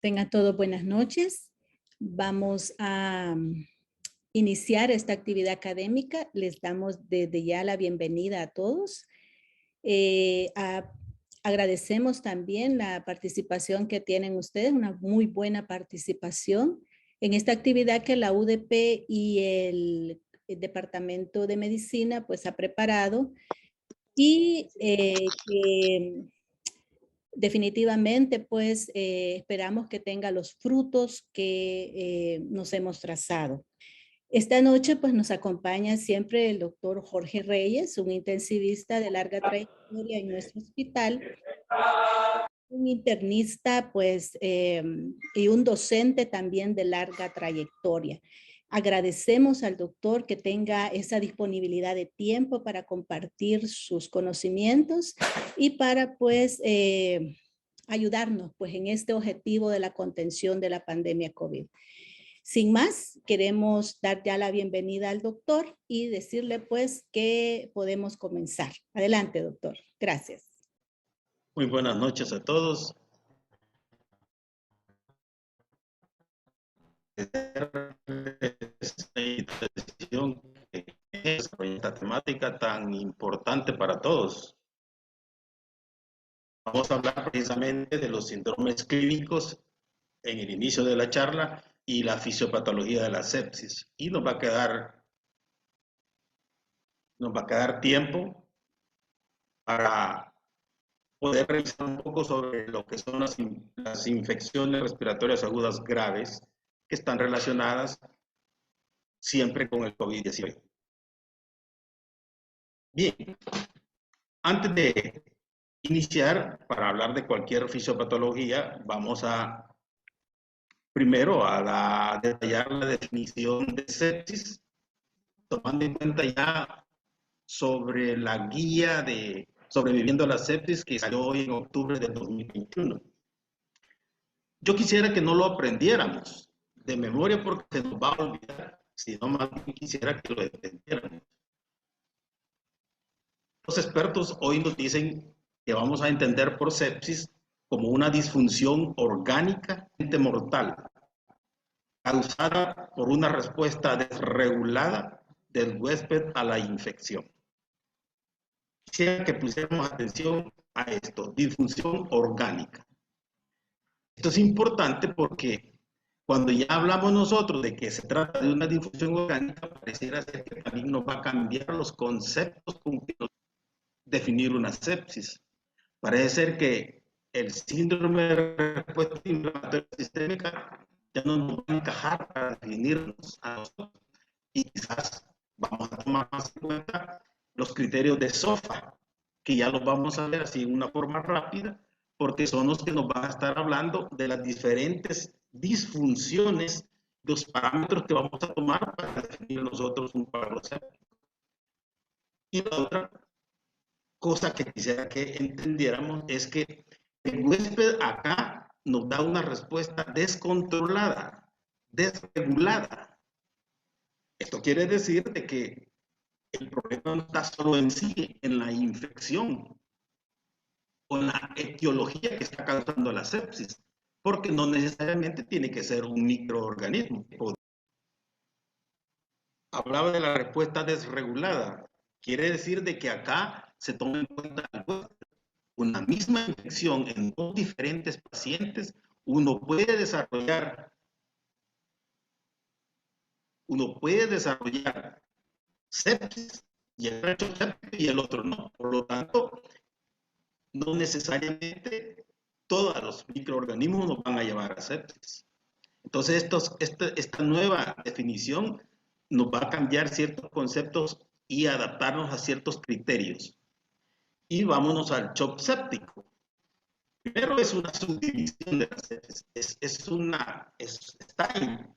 Tengan todos buenas noches. Vamos a iniciar esta actividad académica. Les damos desde ya la bienvenida a todos. Agradecemos también la participación que tienen ustedes, una muy buena participación en esta actividad que la UDP y el Departamento de Medicina pues ha preparado y que definitivamente, pues esperamos que tenga los frutos que nos hemos trazado. Esta noche, pues nos acompaña siempre el doctor Jorge Reyes, un intensivista de larga trayectoria en nuestro hospital, un internista, pues, y un docente también de larga trayectoria. Agradecemos al doctor que tenga esa disponibilidad de tiempo para compartir sus conocimientos y para, pues, ayudarnos, pues, en este objetivo de la contención de la pandemia COVID. Sin más, queremos dar ya la bienvenida al doctor y decirle, pues, que podemos comenzar. Adelante, doctor. Gracias. Muy buenas noches a todos. Esta temática tan importante para todos. Vamos a hablar precisamente de los síndromes clínicos en el inicio de la charla y la fisiopatología de la sepsis. Y nos va a quedar tiempo para poder revisar un poco sobre lo que son las infecciones respiratorias agudas graves que están relacionadas siempre con el COVID-19. Bien, antes de iniciar para hablar de cualquier fisiopatología, vamos primero a detallar la definición de sepsis, tomando en cuenta ya sobre la guía de Sobreviviendo a la Sepsis que salió hoy en octubre del 2021. Yo quisiera que no lo aprendiéramos de memoria porque se nos va a olvidar, sino más bien quisiera que lo entendiéramos. Los expertos hoy nos dicen que vamos a entender por sepsis como una disfunción orgánicamente mortal causada por una respuesta desregulada del huésped a la infección. Quisiera que pusiéramos atención a esto, disfunción orgánica. Esto es importante porque cuando ya hablamos nosotros de que se trata de una disfunción orgánica, pareciera ser que también nos va a cambiar los conceptos con que nos definir una sepsis. Parece ser que el síndrome de respuesta inflamatoria sistémica ya no nos va a encajar para definirnos a nosotros. Y quizás vamos a tomar más en cuenta los criterios de SOFA, que ya los vamos a ver así en una forma rápida, porque son los que nos van a estar hablando de las diferentes disfunciones, los parámetros que vamos a tomar para definir nosotros un cuadro séptico. Y la otra cosa que quisiera que entendiéramos es que el huésped acá nos da una respuesta descontrolada, desregulada. Esto quiere decir de que el problema no está solo en sí, en la infección o en la etiología que está causando la sepsis, porque no necesariamente tiene que ser un microorganismo. Hablaba de la respuesta desregulada. Quiere decir de que acá se toma en cuenta una misma infección en dos diferentes pacientes, uno puede desarrollar sepsis y el otro no. Por lo tanto, no necesariamente todos los microorganismos nos van a llevar a sepsis. Entonces, esta nueva definición nos va a cambiar ciertos conceptos y adaptarnos a ciertos criterios. Y vámonos al shock séptico. Primero es una subdivisión de la sepsis. Está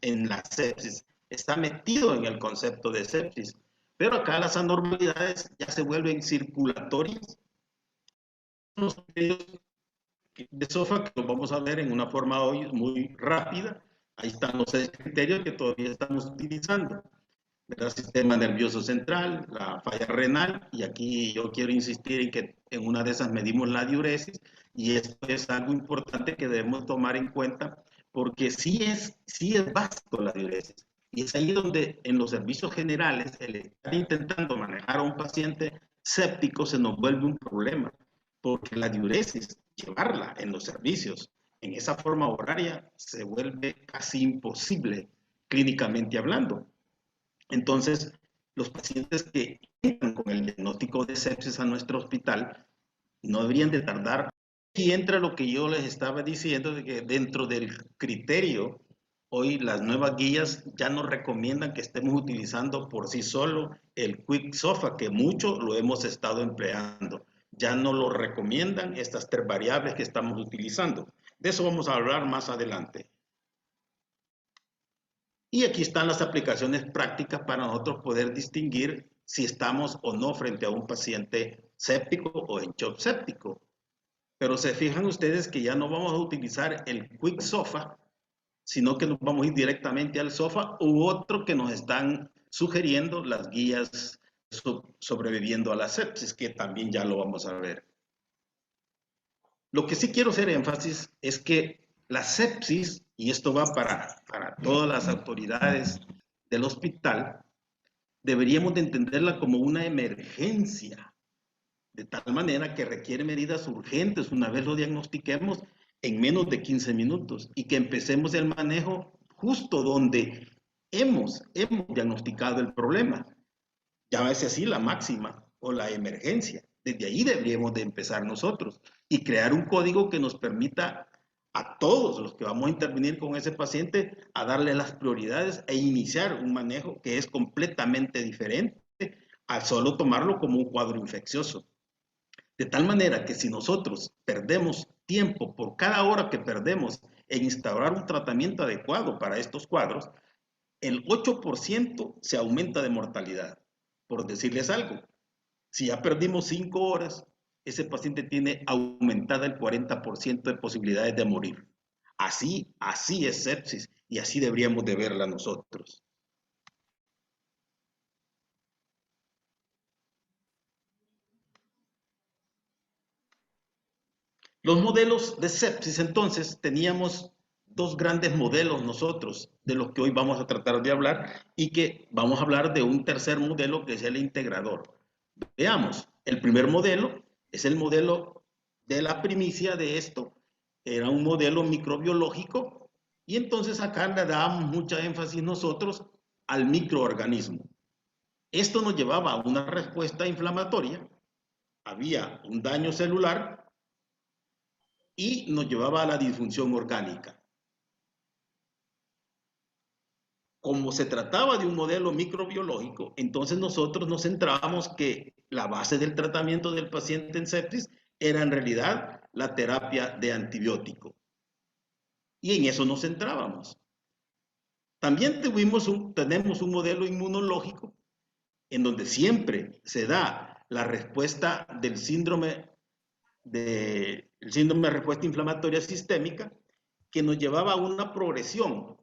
en la sepsis, está metido en el concepto de sepsis. Pero acá las anormalidades ya se vuelven circulatorias. Los criterios de SOFA que los vamos a ver en una forma hoy muy rápida. Ahí están los 6 criterios que todavía estamos utilizando. El sistema nervioso central, la falla renal, y aquí yo quiero insistir en que en una de esas medimos la diuresis, y esto es algo importante que debemos tomar en cuenta porque sí es básico la diuresis. Y es ahí donde en los servicios generales el estar intentando manejar a un paciente séptico se nos vuelve un problema, porque la diuresis, llevarla en los servicios en esa forma horaria se vuelve casi imposible clínicamente hablando. Entonces, los pacientes que entran con el diagnóstico de sepsis a nuestro hospital no deberían de tardar. Aquí entra lo que yo les estaba diciendo, de que dentro del criterio, hoy las nuevas guías ya nos recomiendan que estemos utilizando por sí solo el Quick SOFA, que mucho lo hemos estado empleando. Ya no lo recomiendan estas 3 variables que estamos utilizando. De eso vamos a hablar más adelante. Y aquí están las aplicaciones prácticas para nosotros poder distinguir si estamos o no frente a un paciente séptico o en shock séptico. Pero se fijan ustedes que ya no vamos a utilizar el Quick SOFA, sino que nos vamos a ir directamente al SOFA u otro que nos están sugiriendo las guías sobreviviendo a la sepsis, que también ya lo vamos a ver. Lo que sí quiero hacer énfasis es que la sepsis, y esto va para todas las autoridades del hospital, deberíamos de entenderla como una emergencia, de tal manera que requiere medidas urgentes una vez lo diagnostiquemos en menos de 15 minutos y que empecemos el manejo justo donde hemos diagnosticado el problema. Llámese así la máxima o la emergencia. Desde ahí deberíamos de empezar nosotros y crear un código que nos permita a todos los que vamos a intervenir con ese paciente a darle las prioridades e iniciar un manejo que es completamente diferente a solo tomarlo como un cuadro infeccioso. De tal manera que si nosotros perdemos tiempo por cada hora que perdemos en instaurar un tratamiento adecuado para estos cuadros, el 8% se aumenta de mortalidad. Por decirles algo, si ya perdimos 5 horas, ese paciente tiene aumentada el 40% de posibilidades de morir. Así es sepsis y así deberíamos de verla nosotros. Los modelos de sepsis, entonces, teníamos 2 grandes modelos nosotros, de los que hoy vamos a tratar de hablar, y que vamos a hablar de un tercer modelo que es el integrador. Veamos, el primer modelo es el modelo de la primicia de esto, era un modelo microbiológico, y entonces acá le dábamos mucha énfasis nosotros al microorganismo. Esto nos llevaba a una respuesta inflamatoria, había un daño celular, y nos llevaba a la disfunción orgánica. Como se trataba de un modelo microbiológico, entonces nosotros nos centrábamos que la base del tratamiento del paciente en sepsis era en realidad la terapia de antibiótico. Y en eso nos centrábamos. También tenemos un modelo inmunológico en donde siempre se da la respuesta del síndrome de respuesta inflamatoria sistémica, que nos llevaba a una progresión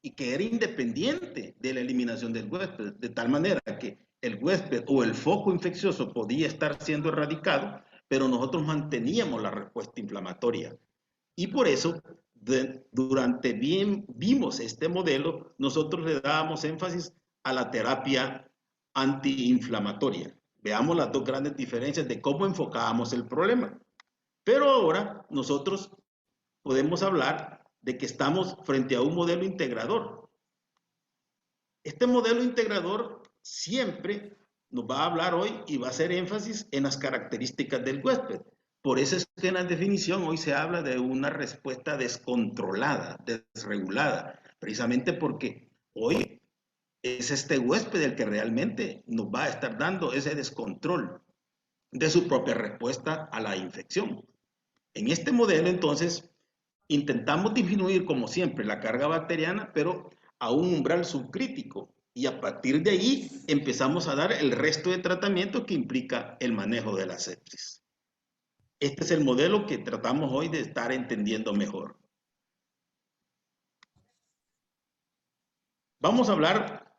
y que era independiente de la eliminación del huésped, de tal manera que el huésped o el foco infeccioso podía estar siendo erradicado, pero nosotros manteníamos la respuesta inflamatoria. Y por eso, durante bien vimos este modelo, nosotros le dábamos énfasis a la terapia antiinflamatoria. Veamos las 2 grandes diferencias de cómo enfocábamos el problema. Pero ahora nosotros podemos hablar de que estamos frente a un modelo integrador. Este modelo integrador siempre nos va a hablar hoy y va a hacer énfasis en las características del huésped. Por eso es que en la definición hoy se habla de una respuesta descontrolada, desregulada, precisamente porque hoy es este huésped el que realmente nos va a estar dando ese descontrol de su propia respuesta a la infección. En este modelo, entonces, intentamos disminuir, como siempre, la carga bacteriana, pero a un umbral subcrítico. Y a partir de ahí empezamos a dar el resto de tratamiento que implica el manejo de la sepsis. Este es el modelo que tratamos hoy de estar entendiendo mejor. Vamos a hablar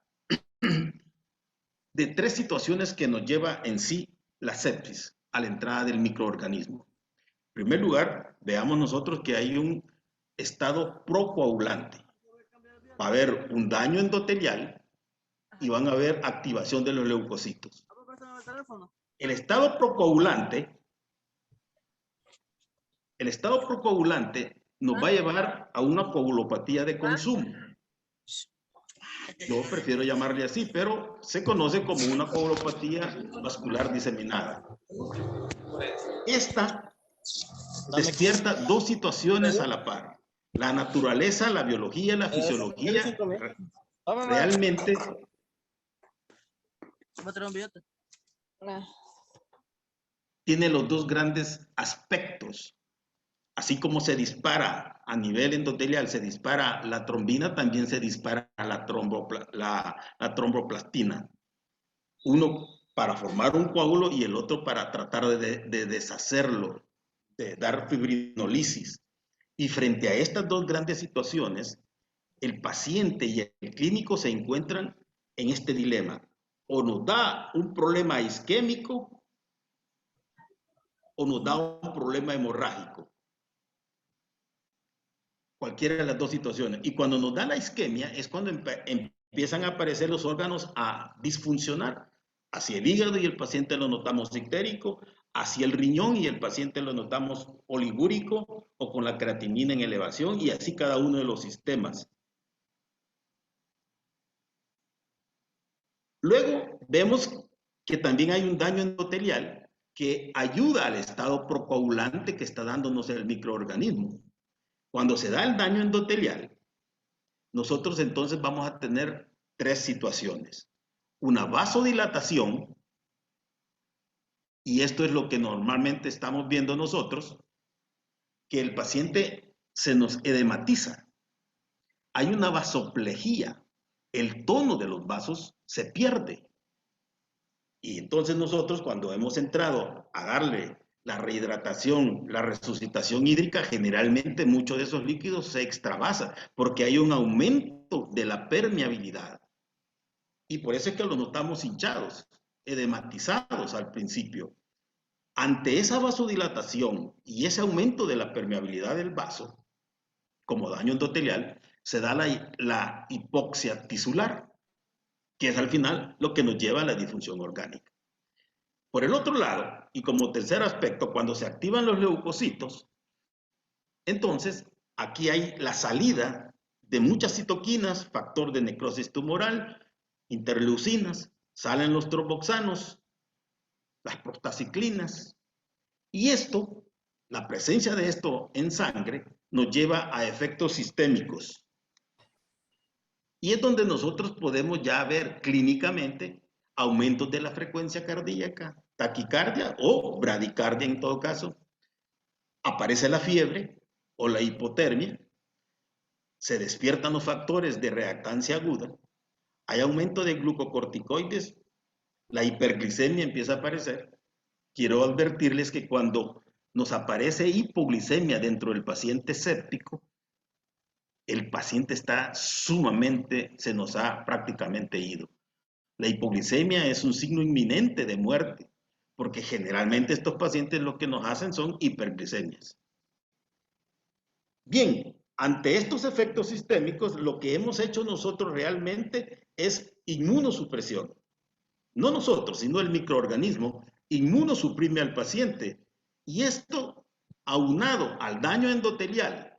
de 3 situaciones que nos lleva en sí la sepsis a la entrada del microorganismo. En primer lugar, veamos nosotros que hay un estado procoagulante. Va a haber un daño endotelial y van a haber activación de los leucocitos. El estado procoagulante nos va a llevar a una coagulopatía de consumo. Yo prefiero llamarle así, pero se conoce como una coagulopatía vascular diseminada. Esta despierta dos situaciones a la par. La naturaleza, la biología, la fisiología realmente tiene los dos grandes aspectos. Así como se dispara a nivel endotelial, se dispara la trombina, también se dispara la tromboplastina. Uno para formar un coágulo y el otro para tratar de deshacerlo, de dar fibrinolisis. Y frente a estas dos grandes situaciones, el paciente y el clínico se encuentran en este dilema. O nos da un problema isquémico o nos da un problema hemorrágico. Cualquiera de las dos situaciones. Y cuando nos da la isquemia es cuando empiezan a aparecer los órganos a disfuncionar. Hacia el hígado y el paciente lo notamos ictérico, hacia el riñón y el paciente lo notamos oligúrico o con la creatinina en elevación, y así cada uno de los sistemas. Luego vemos que también hay un daño endotelial que ayuda al estado procoagulante que está dándonos el microorganismo. Cuando se da el daño endotelial, nosotros entonces vamos a tener tres situaciones. Una vasodilatación, y esto es lo que normalmente estamos viendo nosotros, que el paciente se nos edematiza. Hay una vasoplejía, el tono de los vasos se pierde. Y entonces nosotros cuando hemos entrado a darle la rehidratación, la resucitación hídrica, generalmente muchos de esos líquidos se extravasan porque hay un aumento de la permeabilidad. Y por eso es que los notamos hinchados, edematizados al principio. Ante esa vasodilatación y ese aumento de la permeabilidad del vaso, como daño endotelial, se da la hipoxia tisular, que es al final lo que nos lleva a la disfunción orgánica. Por el otro lado, y como tercer aspecto, cuando se activan los leucocitos, entonces aquí hay la salida de muchas citoquinas, factor de necrosis tumoral, interleucinas, salen los tromboxanos, las prostaciclinas, y esto, la presencia de esto en sangre, nos lleva a efectos sistémicos. Y es donde nosotros podemos ya ver clínicamente aumentos de la frecuencia cardíaca, taquicardia o bradicardia en todo caso. Aparece la fiebre o la hipotermia, se despiertan los factores de reactancia aguda, hay aumento de glucocorticoides, la hiperglicemia empieza a aparecer. Quiero advertirles que cuando nos aparece hipoglicemia dentro del paciente séptico, el paciente está sumamente, se nos ha prácticamente ido. La hipoglicemia es un signo inminente de muerte, porque generalmente estos pacientes lo que nos hacen son hiperglicemias. Bien, ante estos efectos sistémicos, lo que hemos hecho nosotros realmente es inmunosupresión. No nosotros, sino el microorganismo inmunosuprime al paciente. Y esto, aunado al daño endotelial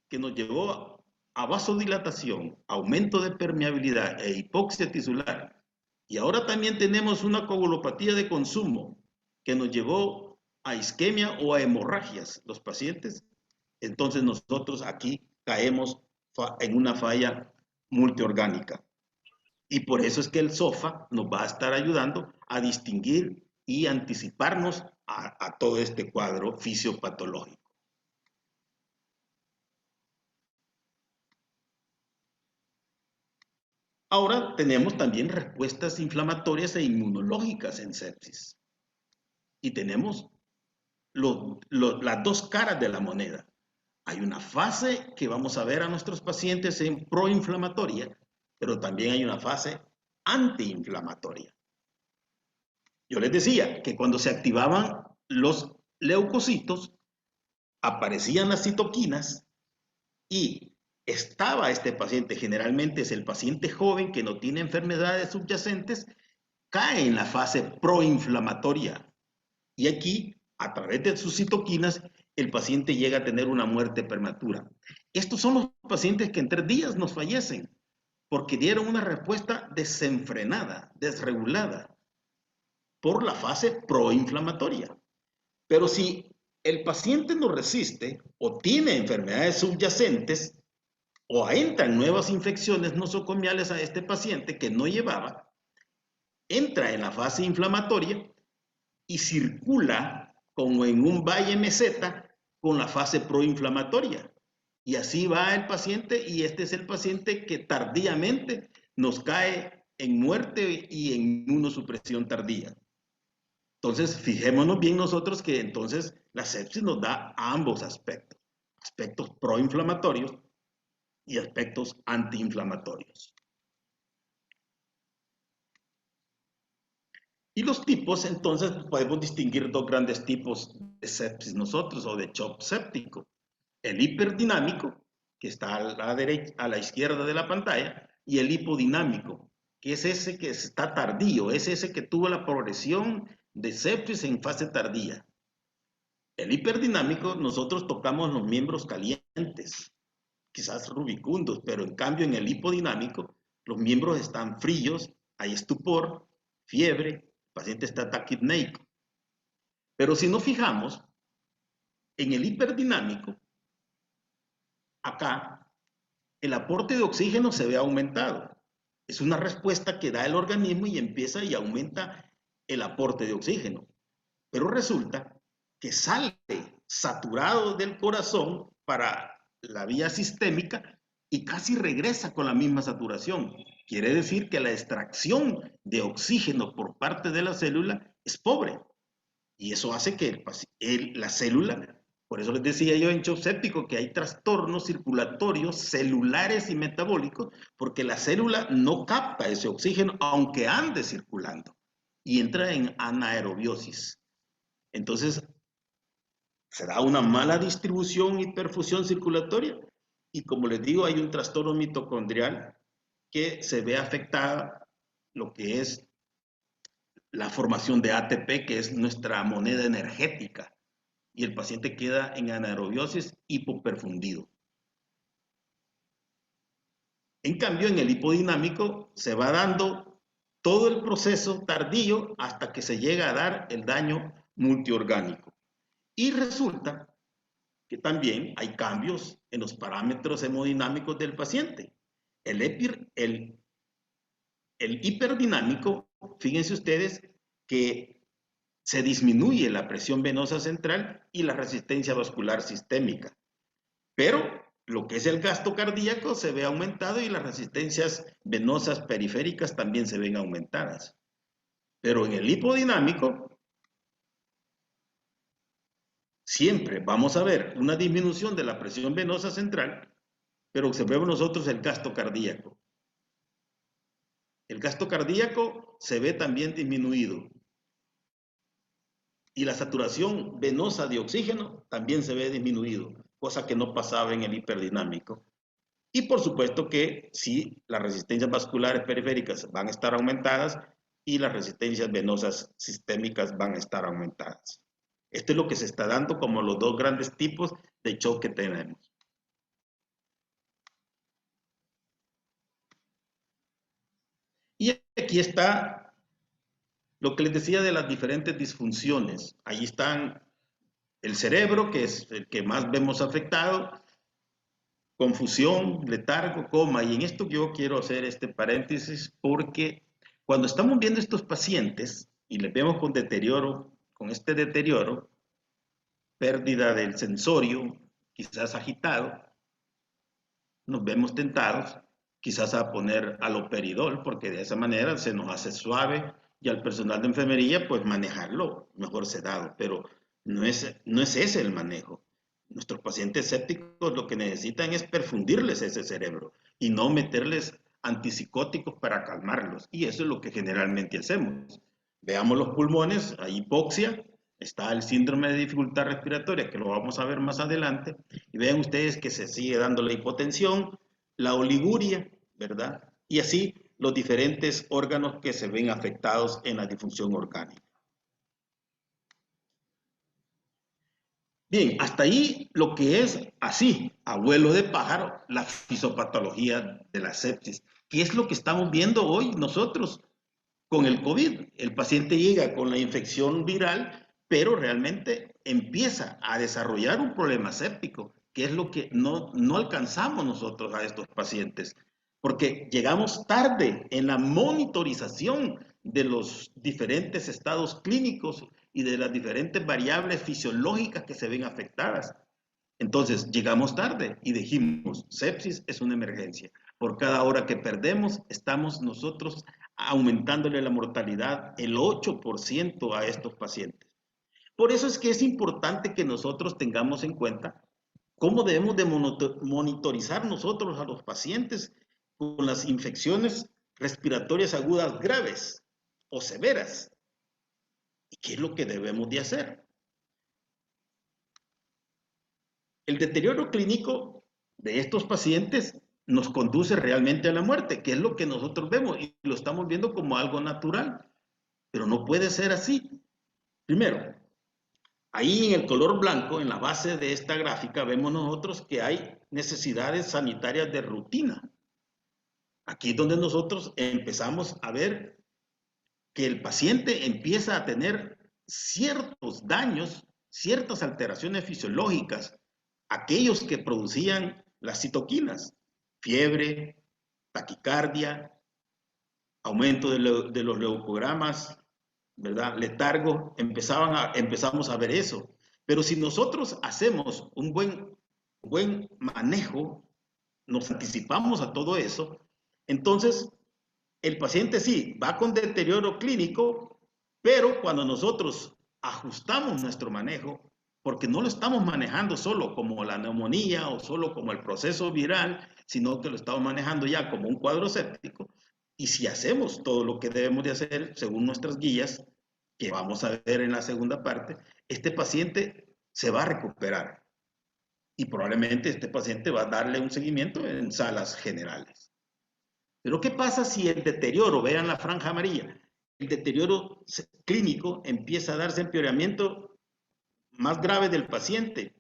que nos llevó a vasodilatación, aumento de permeabilidad e hipoxia tisular, y ahora también tenemos una coagulopatía de consumo que nos llevó a isquemia o a hemorragias los pacientes, entonces nosotros aquí caemos en una falla multiorgánica. Y por eso es que el SOFA nos va a estar ayudando a distinguir y anticiparnos a todo este cuadro fisiopatológico. Ahora tenemos también respuestas inflamatorias e inmunológicas en sepsis. Y tenemos las dos caras de la moneda. Hay una fase que vamos a ver a nuestros pacientes en proinflamatoria, pero también hay una fase antiinflamatoria. Yo les decía que cuando se activaban los leucocitos, aparecían las citoquinas y estaba este paciente, generalmente es el paciente joven que no tiene enfermedades subyacentes, cae en la fase proinflamatoria. Y aquí, a través de sus citoquinas, el paciente llega a tener una muerte prematura. Estos son los pacientes que en 3 días nos fallecen porque dieron una respuesta desenfrenada, desregulada por la fase proinflamatoria. Pero si el paciente no resiste o tiene enfermedades subyacentes o entran nuevas infecciones nosocomiales a este paciente que no llevaba, entra en la fase inflamatoria y circula como en un valle meseta con la fase proinflamatoria. Y así va el paciente y este es el paciente que tardíamente nos cae en muerte y en inmunosupresión tardía. Entonces, fijémonos bien nosotros que entonces la sepsis nos da ambos aspectos, aspectos proinflamatorios y aspectos antiinflamatorios. Y los tipos, entonces, podemos distinguir 2 grandes tipos de sepsis nosotros, o de shock séptico. El hiperdinámico, que está a la derecha, a la izquierda de la pantalla, y el hipodinámico, que es ese que está tardío, es ese que tuvo la progresión de sepsis en fase tardía. El hiperdinámico, nosotros tocamos los miembros calientes, quizás rubicundos, pero en cambio en el hipodinámico, los miembros están fríos, hay estupor, fiebre, el paciente está taquipneico. Pero si nos fijamos, en el hiperdinámico, acá, el aporte de oxígeno se ve aumentado. Es una respuesta que da el organismo y empieza y aumenta el aporte de oxígeno. Pero resulta que sale saturado del corazón para la vía sistémica y casi regresa con la misma saturación. Quiere decir que la extracción de oxígeno por parte de la célula es pobre. Y eso hace que la célula, por eso les decía yo en shock séptico que hay trastornos circulatorios, celulares y metabólicos, porque la célula no capta ese oxígeno aunque ande circulando y entra en anaerobiosis. Entonces, se da una mala distribución y perfusión circulatoria y como les digo, hay un trastorno mitocondrial que se ve afectada lo que es la formación de ATP, que es nuestra moneda energética, y el paciente queda en anaerobiosis hipoperfundido. En cambio, en el hipodinámico se va dando todo el proceso tardío hasta que se llega a dar el daño multiorgánico. Y resulta que también hay cambios en los parámetros hemodinámicos del paciente. El hiperdinámico, fíjense ustedes que se disminuye la presión venosa central y la resistencia vascular sistémica. Pero lo que es el gasto cardíaco se ve aumentado y las resistencias venosas periféricas también se ven aumentadas. Pero en el hipodinámico, siempre vamos a ver una disminución de la presión venosa central, pero observemos nosotros el gasto cardíaco. El gasto cardíaco se ve también disminuido. Y la saturación venosa de oxígeno también se ve disminuido, cosa que no pasaba en el hiperdinámico. Y por supuesto que sí, las resistencias vasculares periféricas van a estar aumentadas y las resistencias venosas sistémicas van a estar aumentadas. Esto es lo que se está dando como los 2 grandes tipos de shock que tenemos. Y aquí está lo que les decía de las diferentes disfunciones. Ahí están el cerebro, que es el que más vemos afectado, confusión, letargo, coma. Y en esto yo quiero hacer este paréntesis porque cuando estamos viendo estos pacientes y les vemos con deterioro, con este deterioro, pérdida del sensorio, quizás agitado, nos vemos tentados quizás a poner haloperidol, porque de esa manera se nos hace suave y al personal de enfermería pues manejarlo mejor sedado, pero no es ese el manejo. Nuestros pacientes sépticos lo que necesitan es perfundirles ese cerebro y no meterles antipsicóticos para calmarlos, y eso es lo que generalmente hacemos. Veamos los pulmones, hay hipoxia, Está el síndrome de dificultad respiratoria, que lo vamos a ver más adelante, y vean ustedes que se sigue dando la hipotensión, la oliguria, ¿verdad? Y así los diferentes órganos que se ven afectados en la disfunción orgánica. Bien, hasta ahí lo que es así, abuelo de pájaro, la fisiopatología de la sepsis. ¿Qué es lo que estamos viendo hoy nosotros con el COVID? El paciente llega con la infección viral, pero realmente empieza a desarrollar un problema séptico, que es lo que no alcanzamos nosotros a estos pacientes, porque llegamos tarde en la monitorización de los diferentes estados clínicos y de las diferentes variables fisiológicas que se ven afectadas. Entonces, llegamos tarde y dijimos, sepsis es una emergencia. Por cada hora que perdemos, estamos nosotros aumentándole la mortalidad el 8% a estos pacientes. Por eso es que es importante que nosotros tengamos en cuenta cómo debemos de monitorizar nosotros a los pacientes con las infecciones respiratorias agudas graves o severas. ¿Y qué es lo que debemos de hacer? El deterioro clínico de estos pacientes nos conduce realmente a la muerte, que es lo que nosotros vemos y lo estamos viendo como algo natural, pero no puede ser así. Primero, ahí en el color blanco, en la base de esta gráfica, vemos nosotros que hay necesidades sanitarias de rutina. Aquí es donde nosotros empezamos a ver que el paciente empieza a tener ciertos daños, ciertas alteraciones fisiológicas, aquellos que producían las citoquinas, fiebre, taquicardia, aumento de los leucogramas, ¿verdad? Letargo, empezamos a ver eso. Pero si nosotros hacemos un buen manejo, nos anticipamos a todo eso, entonces el paciente sí va con deterioro clínico, pero cuando nosotros ajustamos nuestro manejo, porque no lo estamos manejando solo como la neumonía o solo como el proceso viral, sino que lo estamos manejando ya como un cuadro séptico. Y si hacemos todo lo que debemos de hacer según nuestras guías, que vamos a ver en la segunda parte, este paciente se va a recuperar. Y probablemente este paciente va a darle un seguimiento en salas generales. Pero ¿qué pasa si el deterioro, vean la franja amarilla, el deterioro clínico empieza a darse empeoramiento más grave del paciente?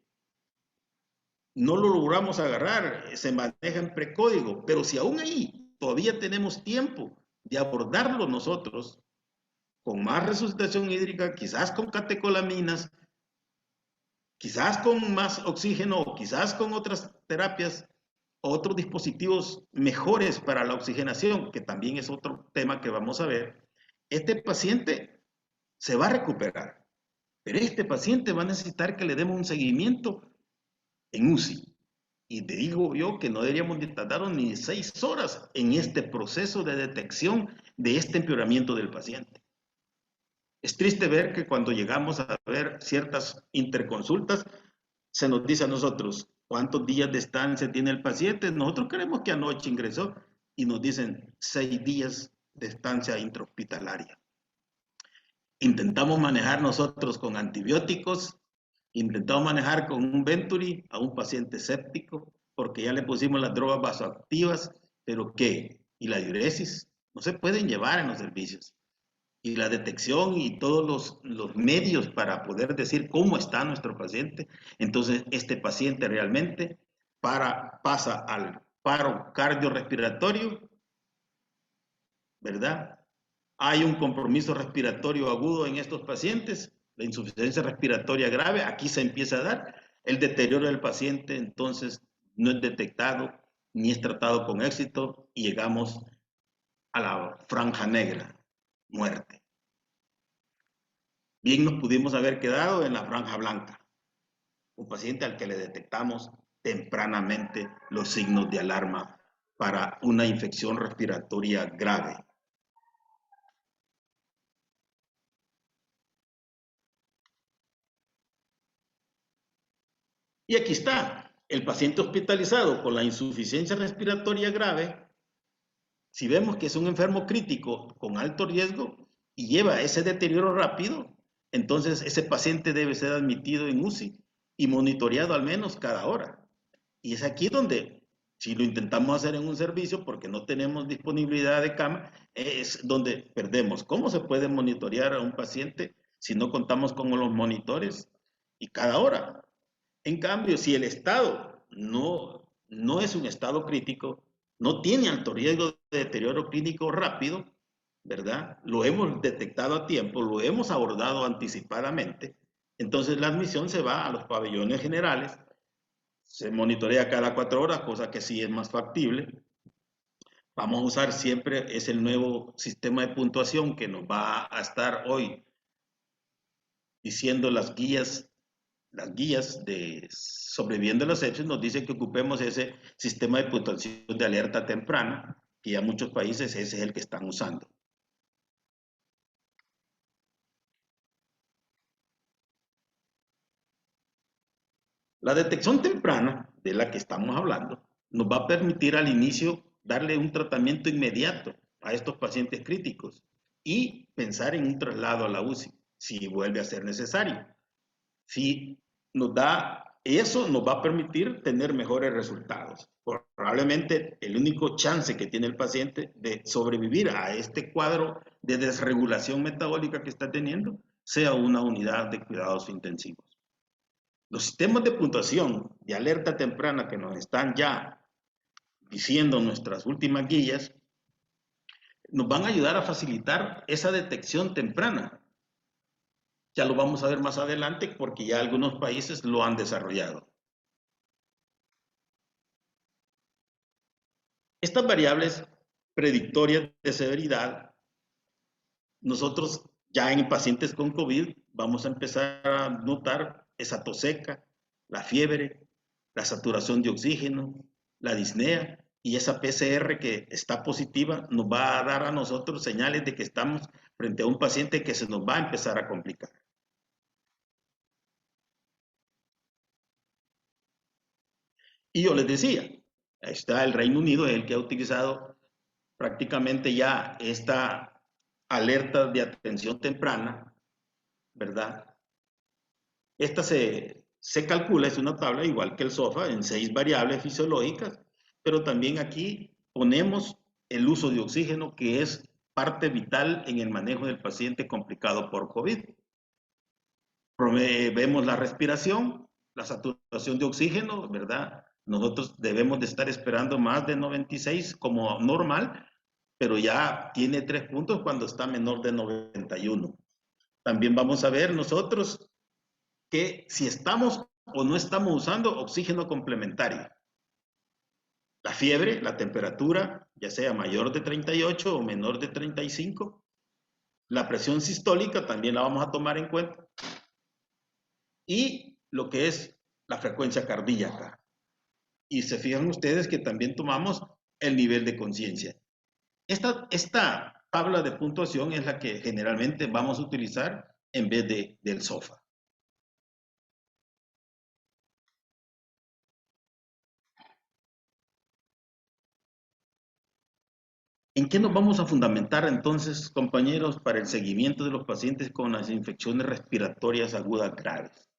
No lo logramos agarrar, se maneja en precódigo, pero si aún ahí todavía tenemos tiempo de abordarlo nosotros, con más resucitación hídrica, quizás con catecolaminas, quizás con más oxígeno, o quizás con otras terapias, otros dispositivos mejores para la oxigenación, que también es otro tema que vamos a ver, este paciente se va a recuperar, pero este paciente va a necesitar que le demos un seguimiento en UCI. Y te digo yo que no deberíamos tardar ni 6 horas en este proceso de detección de este empeoramiento del paciente. Es triste ver que cuando llegamos a ver ciertas interconsultas, se nos dice a nosotros cuántos días de estancia tiene el paciente. Nosotros creemos que anoche ingresó y nos dicen 6 días de estancia intrahospitalaria. Intentamos manejar nosotros con antibióticos, intentamos manejar con un Venturi a un paciente séptico, porque ya le pusimos las drogas vasoactivas, pero ¿qué? ¿Y la diuresis? No se pueden llevar en los servicios. Y la detección y todos los medios para poder decir cómo está nuestro paciente. Entonces, este paciente realmente pasa al paro cardiorrespiratorio, ¿verdad? Hay un compromiso respiratorio agudo en estos pacientes, la insuficiencia respiratoria grave, aquí se empieza a dar. El deterioro del paciente, entonces, no es detectado ni es tratado con éxito y llegamos a la franja negra, muerte. Bien nos pudimos haber quedado en la franja blanca, un paciente al que le detectamos tempranamente los signos de alarma para una infección respiratoria grave. Y aquí está, el paciente hospitalizado con la insuficiencia respiratoria grave, si vemos que es un enfermo crítico con alto riesgo y lleva ese deterioro rápido, entonces ese paciente debe ser admitido en UCI y monitoreado al menos cada hora. Y es aquí donde, si lo intentamos hacer en un servicio porque no tenemos disponibilidad de cama, es donde perdemos. ¿Cómo se puede monitorear a un paciente si no contamos con los monitores y cada hora? En cambio, si el estado no es un estado crítico, no tiene alto riesgo de deterioro clínico rápido, ¿verdad? Lo hemos detectado a tiempo, lo hemos abordado anticipadamente, entonces la admisión se va a los pabellones generales, se monitorea cada 4 horas, cosa que sí es más factible. Vamos a usar siempre, es el nuevo sistema de puntuación que nos va a estar hoy diciendo las guías de sobreviviendo a los hechos nos dicen que ocupemos ese sistema de puntuación de alerta temprana, que ya muchos países ese es el que están usando. La detección temprana de la que estamos hablando nos va a permitir al inicio darle un tratamiento inmediato a estos pacientes críticos y pensar en un traslado a la UCI si vuelve a ser necesario. Si nos da, eso nos va a permitir tener mejores resultados. Probablemente el único chance que tiene el paciente de sobrevivir a este cuadro de desregulación metabólica que está teniendo sea una unidad de cuidados intensivos. Los sistemas de puntuación de alerta temprana que nos están ya diciendo nuestras últimas guías nos van a ayudar a facilitar esa detección temprana. Ya lo vamos a ver más adelante porque ya algunos países lo han desarrollado. Estas variables predictorias de severidad, nosotros ya en pacientes con COVID vamos a empezar a notar esa tos seca, la fiebre, la saturación de oxígeno, la disnea y esa PCR que está positiva nos va a dar a nosotros señales de que estamos frente a un paciente que se nos va a empezar a complicar. Y yo les decía, ahí está el Reino Unido, es el que ha utilizado prácticamente ya esta alerta de atención temprana, ¿verdad? Esta se calcula, es una tabla igual que el SOFA, en 6 variables fisiológicas, pero también aquí ponemos el uso de oxígeno, que es parte vital en el manejo del paciente complicado por COVID. Vemos la respiración, la saturación de oxígeno, ¿verdad? Nosotros debemos de estar esperando más de 96 como normal, pero ya tiene 3 puntos cuando está menor de 91. También vamos a ver nosotros que si estamos o no estamos usando oxígeno complementario. La fiebre, la temperatura, ya sea mayor de 38 o menor de 35. La presión sistólica también la vamos a tomar en cuenta. Y lo que es la frecuencia cardíaca. Y se fijan ustedes que también tomamos el nivel de conciencia. Esta tabla de puntuación es la que generalmente vamos a utilizar en vez del SOFA. ¿En qué nos vamos a fundamentar entonces, compañeros, para el seguimiento de los pacientes con las infecciones respiratorias agudas graves?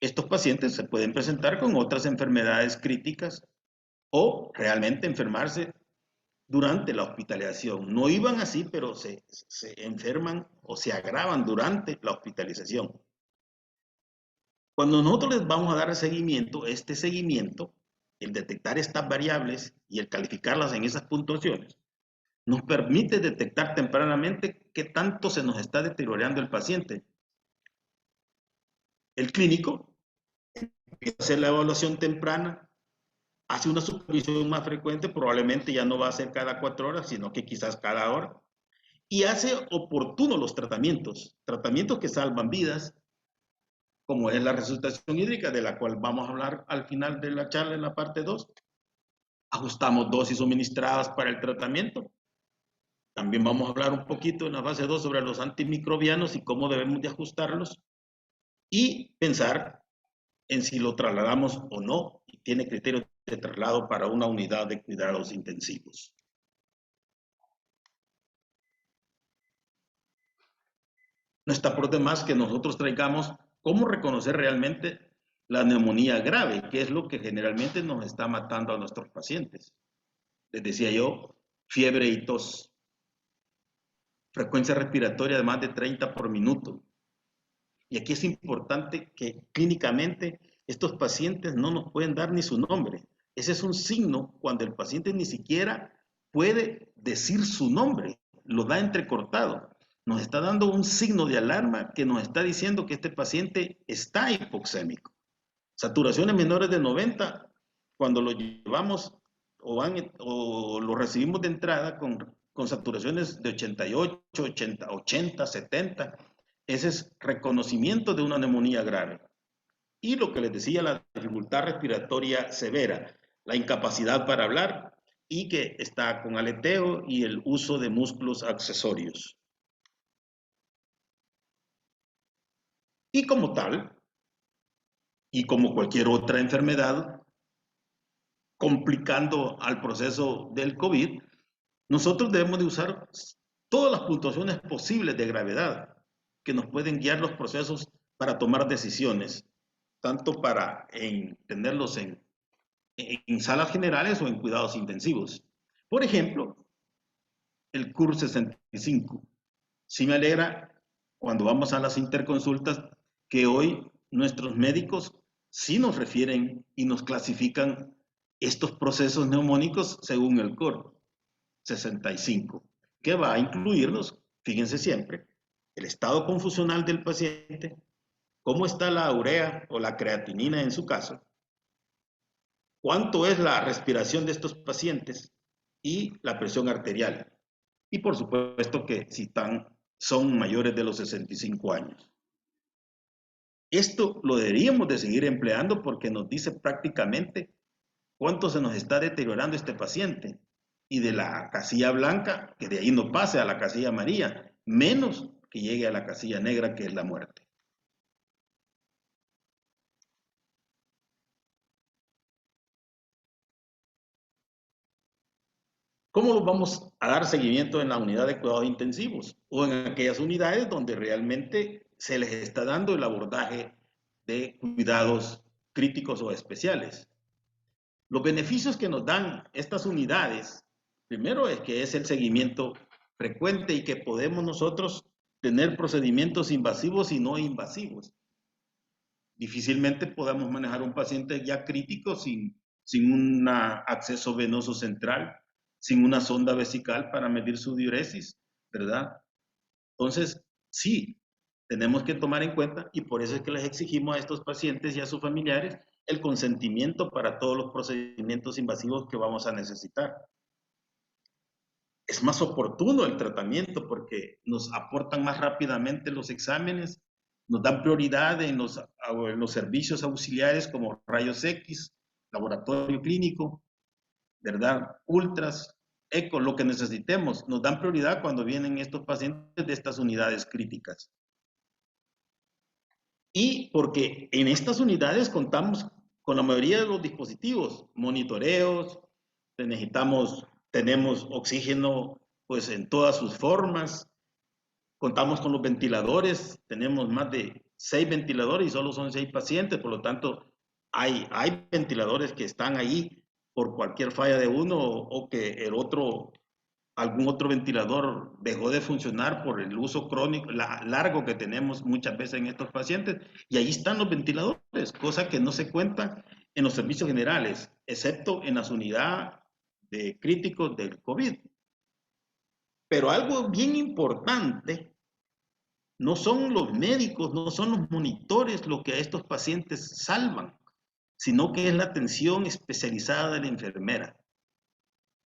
Estos pacientes se pueden presentar con otras enfermedades críticas o realmente enfermarse durante la hospitalización. No iban así, pero se enferman o se agravan durante la hospitalización. Cuando nosotros les vamos a dar seguimiento, este seguimiento, el detectar estas variables y el calificarlas en esas puntuaciones, nos permite detectar tempranamente qué tanto se nos está deteriorando el paciente. El clínico empieza a hacer la evaluación temprana, hace una supervisión más frecuente, probablemente ya no va a ser cada 4 horas, sino que quizás cada hora, y hace oportunos los tratamientos que salvan vidas, como es la resucitación hídrica, de la cual vamos a hablar al final de la charla en la parte 2. Ajustamos dosis suministradas para el tratamiento. También vamos a hablar un poquito en la fase 2 sobre los antimicrobianos y cómo debemos de ajustarlos y pensar en si lo trasladamos o no y tiene criterio de traslado para una unidad de cuidados intensivos. No está por demás que nosotros traigamos cómo reconocer realmente la neumonía grave, que es lo que generalmente nos está matando a nuestros pacientes. Les decía yo, fiebre y tos, frecuencia respiratoria de más de 30 por minuto. Y aquí es importante que clínicamente estos pacientes no nos pueden dar ni su nombre. Ese es un signo cuando el paciente ni siquiera puede decir su nombre, lo da entrecortado. Nos está dando un signo de alarma que nos está diciendo que este paciente está hipoxémico. Saturaciones menores de 90, cuando lo llevamos o lo recibimos de entrada con saturaciones de 88, 80, 70, ese es reconocimiento de una neumonía grave. Y lo que les decía, la dificultad respiratoria severa, la incapacidad para hablar y que está con aleteo y el uso de músculos accesorios. Y como tal, y como cualquier otra enfermedad, complicando al proceso del COVID, nosotros debemos de usar todas las puntuaciones posibles de gravedad que nos pueden guiar los procesos para tomar decisiones, tanto para tenerlos en salas generales o en cuidados intensivos. Por ejemplo, el CUR 65. Sí me alegra cuando vamos a las interconsultas que hoy nuestros médicos sí nos refieren y nos clasifican estos procesos neumónicos según el CUR 65, que va a incluirnos, fíjense siempre, el estado confusional del paciente, cómo está la urea o la creatinina en su caso, cuánto es la respiración de estos pacientes y la presión arterial. Y por supuesto que si son mayores de los 65 años. Esto lo deberíamos de seguir empleando porque nos dice prácticamente cuánto se nos está deteriorando este paciente. Y de la casilla blanca, que de ahí no pase a la casilla amarilla, menos que llegue a la casilla negra, que es la muerte. ¿Cómo los vamos a dar seguimiento en la unidad de cuidados intensivos o en aquellas unidades donde realmente se les está dando el abordaje de cuidados críticos o especiales? Los beneficios que nos dan estas unidades, primero es que es el seguimiento frecuente y que podemos nosotros tener procedimientos invasivos y no invasivos. Difícilmente podamos manejar un paciente ya crítico sin un acceso venoso central, sin una sonda vesical para medir su diuresis, ¿verdad? Entonces, sí, tenemos que tomar en cuenta y por eso es que les exigimos a estos pacientes y a sus familiares el consentimiento para todos los procedimientos invasivos que vamos a necesitar. Es más oportuno el tratamiento porque nos aportan más rápidamente los exámenes, nos dan prioridad en los servicios auxiliares como rayos X, laboratorio clínico, ¿verdad? Ultras, eco, lo que necesitemos, nos dan prioridad cuando vienen estos pacientes de estas unidades críticas. Y porque en estas unidades contamos con la mayoría de los dispositivos, monitoreos, tenemos oxígeno pues en todas sus formas, contamos con los ventiladores, tenemos más de 6 ventiladores y solo son 6 pacientes, por lo tanto hay ventiladores que están ahí por cualquier falla de uno o que algún otro ventilador dejó de funcionar por el uso crónico, largo que tenemos muchas veces en estos pacientes, y ahí están los ventiladores, cosa que no se cuenta en los servicios generales, excepto en las unidades de críticos del COVID. Pero algo bien importante, no son los médicos, no son los monitores lo que a estos pacientes salvan, sino que es la atención especializada de la enfermera.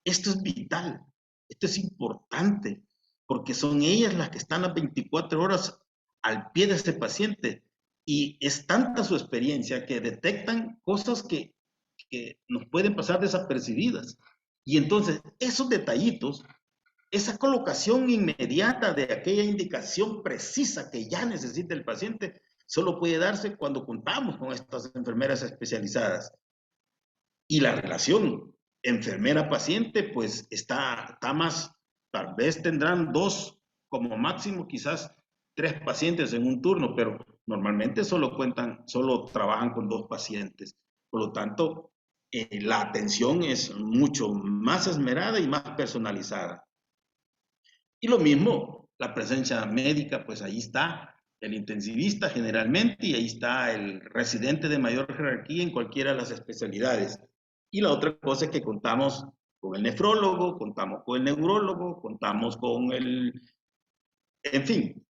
Esto es vital. Esto es importante porque son ellas las que están las 24 horas al pie de este paciente y es tanta su experiencia que detectan cosas que nos pueden pasar desapercibidas. Y entonces esos detallitos, esa colocación inmediata de aquella indicación precisa que ya necesita el paciente, solo puede darse cuando contamos con estas enfermeras especializadas. Y la relación enfermera-paciente, pues está más, tal vez tendrán 2 como máximo, quizás 3 pacientes en un turno, pero normalmente solo trabajan con 2 pacientes. Por lo tanto, la atención es mucho más esmerada y más personalizada. Y lo mismo, la presencia médica, pues ahí está el intensivista generalmente, y ahí está el residente de mayor jerarquía en cualquiera de las especialidades. Y la otra cosa es que contamos con el nefrólogo, contamos con el neurólogo, contamos con en fin,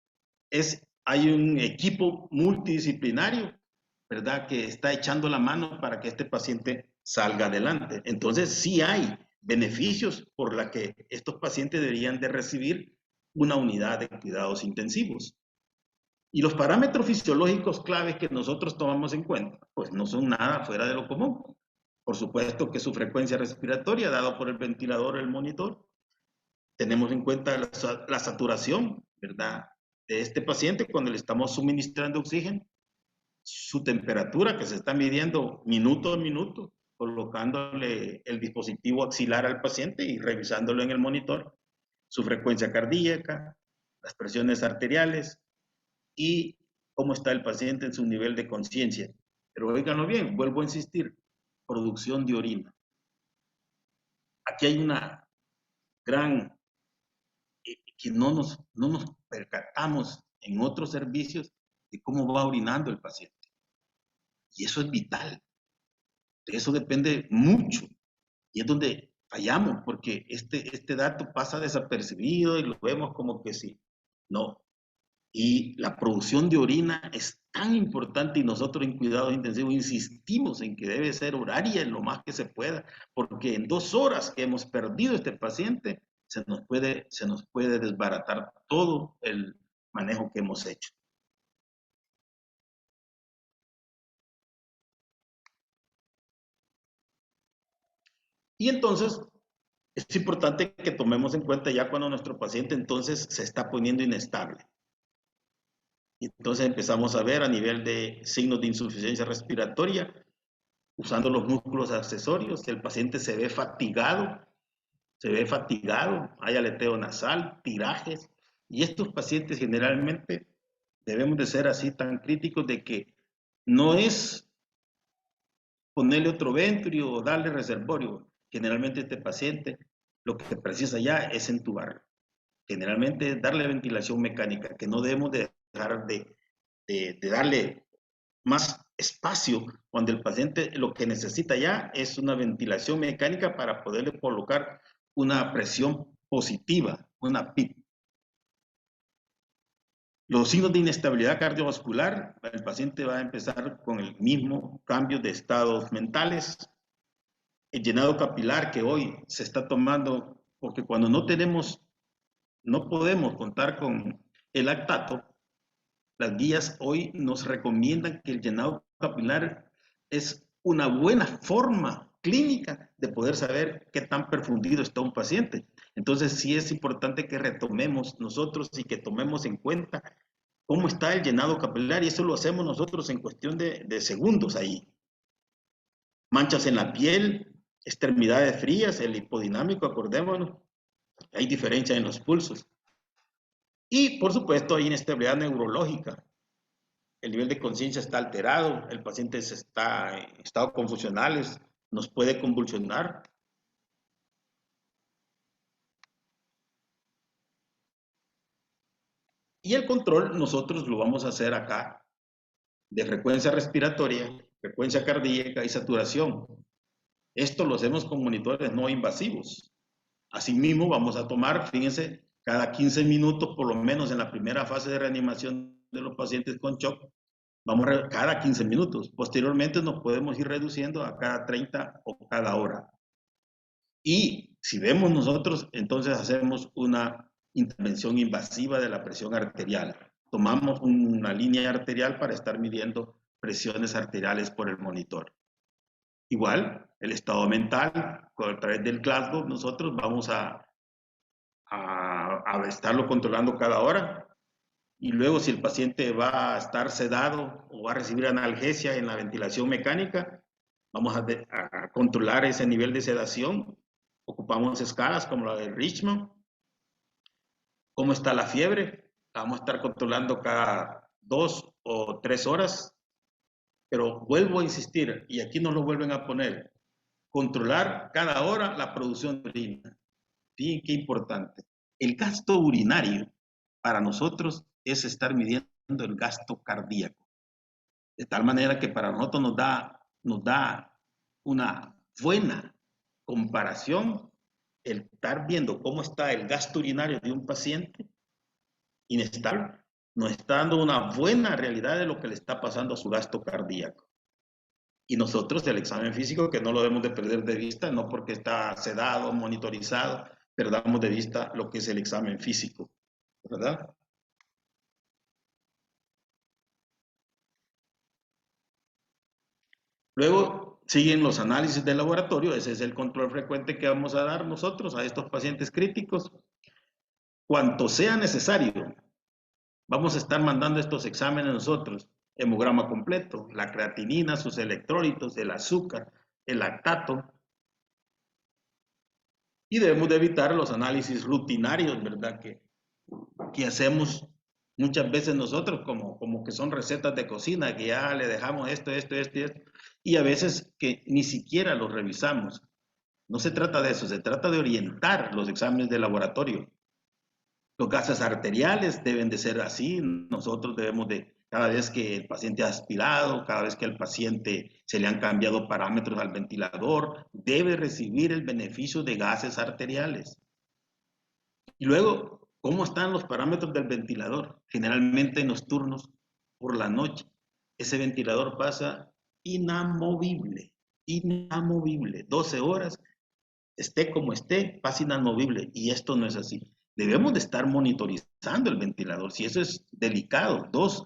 hay un equipo multidisciplinario, ¿verdad?, que está echando la mano para que este paciente salga adelante. Entonces, sí hay beneficios por la que estos pacientes deberían de recibir una unidad de cuidados intensivos. Y los parámetros fisiológicos claves que nosotros tomamos en cuenta, pues no son nada fuera de lo común. Por supuesto que su frecuencia respiratoria, dado por el ventilador o el monitor. Tenemos en cuenta la saturación, ¿verdad?, de este paciente cuando le estamos suministrando oxígeno, su temperatura que se está midiendo minuto a minuto, colocándole el dispositivo axilar al paciente y revisándolo en el monitor, su frecuencia cardíaca, las presiones arteriales y cómo está el paciente en su nivel de conciencia. Pero óiganlo bien, vuelvo a insistir, producción de orina. Aquí hay una gran que no nos percatamos en otros servicios de cómo va orinando el paciente. Y eso es vital. De eso depende mucho. Y es donde fallamos, porque este dato pasa desapercibido y lo vemos como que sí. No. Y la producción de orina es tan importante, y nosotros en cuidados intensivos insistimos en que debe ser horaria en lo más que se pueda, porque en 2 horas que hemos perdido este paciente, se nos puede desbaratar todo el manejo que hemos hecho. Y entonces es importante que tomemos en cuenta ya cuando nuestro paciente entonces se está poniendo inestable. Y entonces empezamos a ver a nivel de signos de insuficiencia respiratoria, usando los músculos accesorios, el paciente se ve fatigado, hay aleteo nasal, tirajes, y estos pacientes generalmente debemos de ser así tan críticos de que no es ponerle otro Venturi o darle reservorio. Generalmente este paciente lo que precisa ya es entubarlo. Generalmente es darle ventilación mecánica, que no debemos de dejar de darle más espacio cuando el paciente lo que necesita ya es una ventilación mecánica para poderle colocar una presión positiva, una PIP. Los signos de inestabilidad cardiovascular, el paciente va a empezar con el mismo cambio de estados mentales. El llenado capilar que hoy se está tomando, porque cuando no podemos contar con el lactato, las guías hoy nos recomiendan que el llenado capilar es una buena forma clínica de poder saber qué tan perfundido está un paciente. Entonces sí es importante que retomemos nosotros y que tomemos en cuenta cómo está el llenado capilar, y eso lo hacemos nosotros en cuestión de segundos ahí. Manchas en la piel, extremidades frías, el hipodinámico, acordémonos, hay diferencia en los pulsos. Y por supuesto hay inestabilidad neurológica. El nivel de conciencia está alterado, el paciente está en estados confusionales, nos puede convulsionar. Y el control nosotros lo vamos a hacer acá de frecuencia respiratoria, frecuencia cardíaca y saturación. Esto lo hacemos con monitores no invasivos. Asimismo vamos a tomar, fíjense, cada 15 minutos, por lo menos en la primera fase de reanimación de los pacientes con shock, vamos a cada 15 minutos. Posteriormente nos podemos ir reduciendo a cada 30 o cada hora. Y si vemos nosotros, entonces hacemos una intervención invasiva de la presión arterial. Tomamos una línea arterial para estar midiendo presiones arteriales por el monitor. Igual, el estado mental, a través del Glasgow, nosotros vamos a estarlo controlando cada hora. Y luego, si el paciente va a estar sedado o va a recibir analgesia en la ventilación mecánica, vamos a controlar ese nivel de sedación. Ocupamos escalas como la de Richmond. ¿Cómo está la fiebre? La vamos a estar controlando cada 2 o 3 horas, pero vuelvo a insistir, y aquí nos lo vuelven a poner, controlar cada hora la producción de orina. Bien, qué importante. El gasto urinario para nosotros es estar midiendo el gasto cardíaco. De tal manera que para nosotros nos da una buena comparación el estar viendo cómo está el gasto urinario de un paciente inestable, nos está dando una buena realidad de lo que le está pasando a su gasto cardíaco. Y nosotros el examen físico, que no lo debemos de perder de vista, no porque está sedado, monitorizado, perdamos de vista lo que es el examen físico, ¿verdad? Luego siguen los análisis de laboratorio, ese es el control frecuente que vamos a dar nosotros a estos pacientes críticos. Cuanto sea necesario, vamos a estar mandando estos exámenes nosotros, hemograma completo, la creatinina, sus electrolitos, el azúcar, el lactato, y debemos de evitar los análisis rutinarios, ¿verdad? Que hacemos muchas veces nosotros como que son recetas de cocina, que ya le dejamos esto, y a veces que ni siquiera los revisamos. No se trata de eso, se trata de orientar los exámenes de laboratorio. Los gases arteriales deben de ser así, nosotros debemos de, cada vez que el paciente ha aspirado, cada vez que al paciente se le han cambiado parámetros al ventilador, debe recibir el beneficio de gases arteriales. Y luego, ¿cómo están los parámetros del ventilador? Generalmente en los turnos por la noche, ese ventilador pasa inamovible, 12 horas, esté como esté, pasa inamovible, y esto no es así. Debemos de estar monitorizando el ventilador, si eso es delicado, 2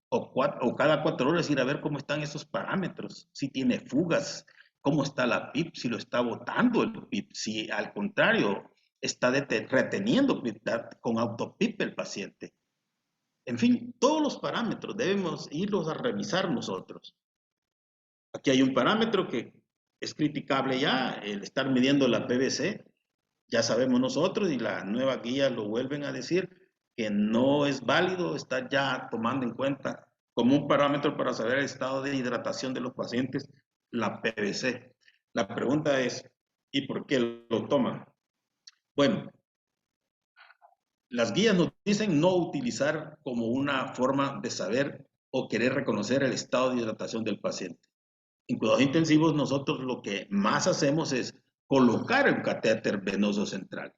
o cada 4 horas ir a ver cómo están esos parámetros, si tiene fugas, cómo está la PIP, si lo está botando el PIP, si al contrario está reteniendo PIP, con autopip el paciente. En fin, todos los parámetros debemos irlos a revisar nosotros. Aquí hay un parámetro que es criticable ya, el estar midiendo la PVC, ya sabemos nosotros y la nueva guía lo vuelven a decir, que no es válido estar ya tomando en cuenta como un parámetro para saber el estado de hidratación de los pacientes, la PVC. La pregunta es, ¿y por qué lo toman? Bueno, las guías nos dicen no utilizar como una forma de saber o querer reconocer el estado de hidratación del paciente. En cuidados intensivos nosotros lo que más hacemos es colocar el catéter venoso central,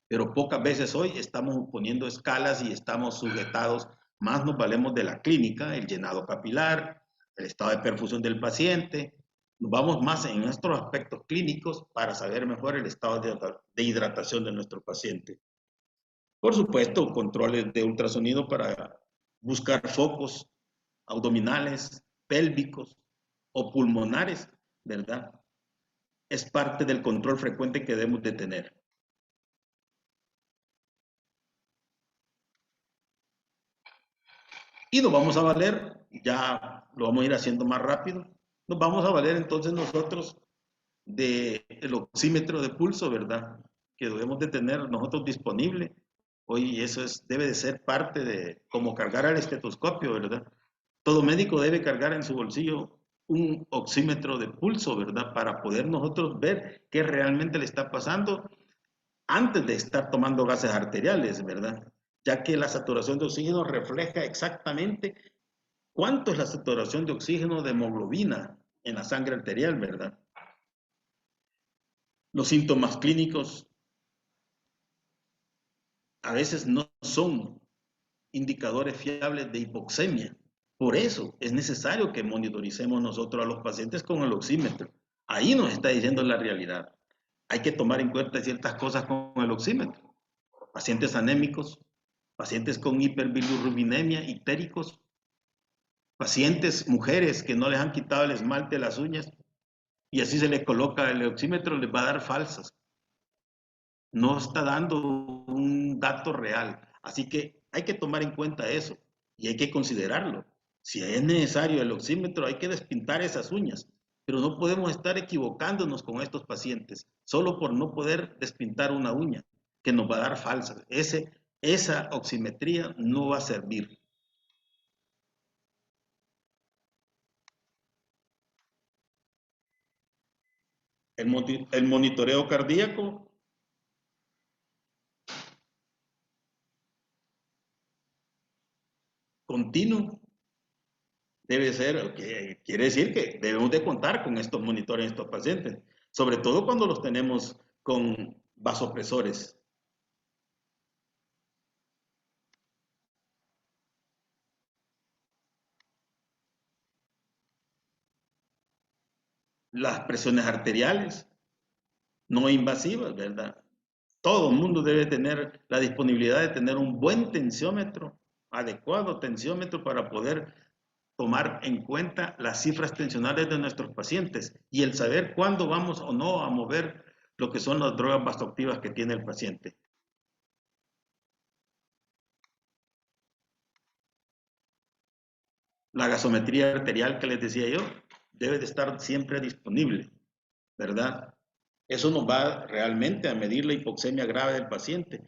pero pocas veces hoy estamos poniendo escalas y estamos sujetados, más nos valemos de la clínica, el llenado capilar, el estado de perfusión del paciente, nos vamos más en nuestros aspectos clínicos para saber mejor el estado de hidratación de nuestro paciente. Por supuesto, controles de ultrasonido para buscar focos abdominales, pélvicos o pulmonares, ¿verdad? Es parte del control frecuente que debemos de tener. Y nos vamos a valer, ya lo vamos a ir haciendo más rápido, nos vamos a valer entonces nosotros del oxímetro de pulso, ¿verdad? Que debemos de tener nosotros disponible. Hoy eso debe de ser parte de como cargar el estetoscopio, ¿verdad? Todo médico debe cargar en su bolsillo un oxímetro de pulso, ¿verdad? Para poder nosotros ver qué realmente le está pasando antes de estar tomando gases arteriales, ¿verdad? Ya que la saturación de oxígeno refleja exactamente cuánto es la saturación de oxígeno de hemoglobina en la sangre arterial, ¿verdad? Los síntomas clínicos a veces no son indicadores fiables de hipoxemia. Por eso es necesario que monitoricemos nosotros a los pacientes con el oxímetro. Ahí nos está diciendo la realidad. Hay que tomar en cuenta ciertas cosas con el oxímetro. Pacientes anémicos, pacientes con hiperbilirrubinemia, ictéricos, pacientes, mujeres que no les han quitado el esmalte de las uñas y así se les coloca el oxímetro, les va a dar falsas. No está dando un dato real. Así que hay que tomar en cuenta eso y hay que considerarlo. Si es necesario el oxímetro, hay que despintar esas uñas, pero no podemos estar equivocándonos con estos pacientes solo por no poder despintar una uña que nos va a dar falsas. Ese esa oximetría no va a servir. El monitoreo cardíaco continuo debe ser, quiere decir que debemos de contar con estos monitores en estos pacientes, sobre todo cuando los tenemos con vasopresores. Las presiones arteriales no invasivas, ¿verdad? Todo el mundo debe tener la disponibilidad de tener un buen tensiómetro, adecuado tensiómetro para poder tomar en cuenta las cifras tensionales de nuestros pacientes y el saber cuándo vamos o no a mover lo que son las drogas vasoactivas que tiene el paciente. La gasometría arterial que les decía yo debe de estar siempre disponible, ¿verdad? Eso nos va realmente a medir la hipoxemia grave del paciente,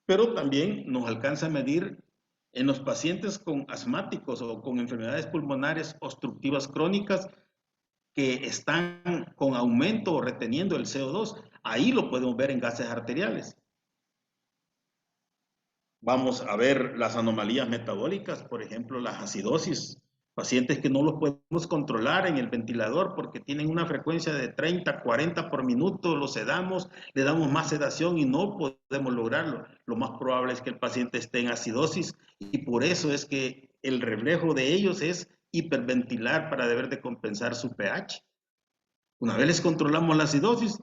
pero también nos alcanza a medir en los pacientes con asmáticos o con enfermedades pulmonares obstructivas crónicas que están con aumento o reteniendo el CO2. Ahí lo podemos ver en gases arteriales. Vamos a ver las anomalías metabólicas, por ejemplo, las acidosis. Pacientes que no los podemos controlar en el ventilador porque tienen una frecuencia de 30, 40 por minuto, los sedamos, le damos más sedación y no podemos lograrlo. Lo más probable es que el paciente esté en acidosis y por eso es que el reflejo de ellos es hiperventilar para deber de compensar su pH. Una vez les controlamos la acidosis,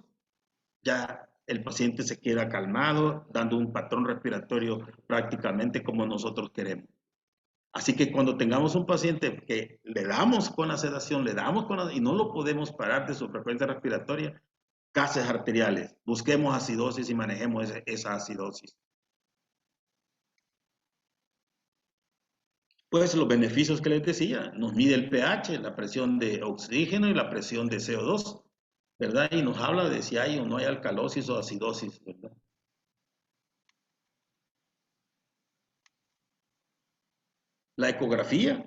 ya el paciente se queda calmado, dando un patrón respiratorio prácticamente como nosotros queremos. Así que cuando tengamos un paciente que le damos con la sedación, y no lo podemos parar de su frecuencia respiratoria, gases arteriales, busquemos acidosis y manejemos esa acidosis. Pues los beneficios que les decía, nos mide el pH, la presión de oxígeno y la presión de CO2, ¿verdad? Y nos habla de si hay o no hay alcalosis o acidosis, ¿verdad? La ecografía,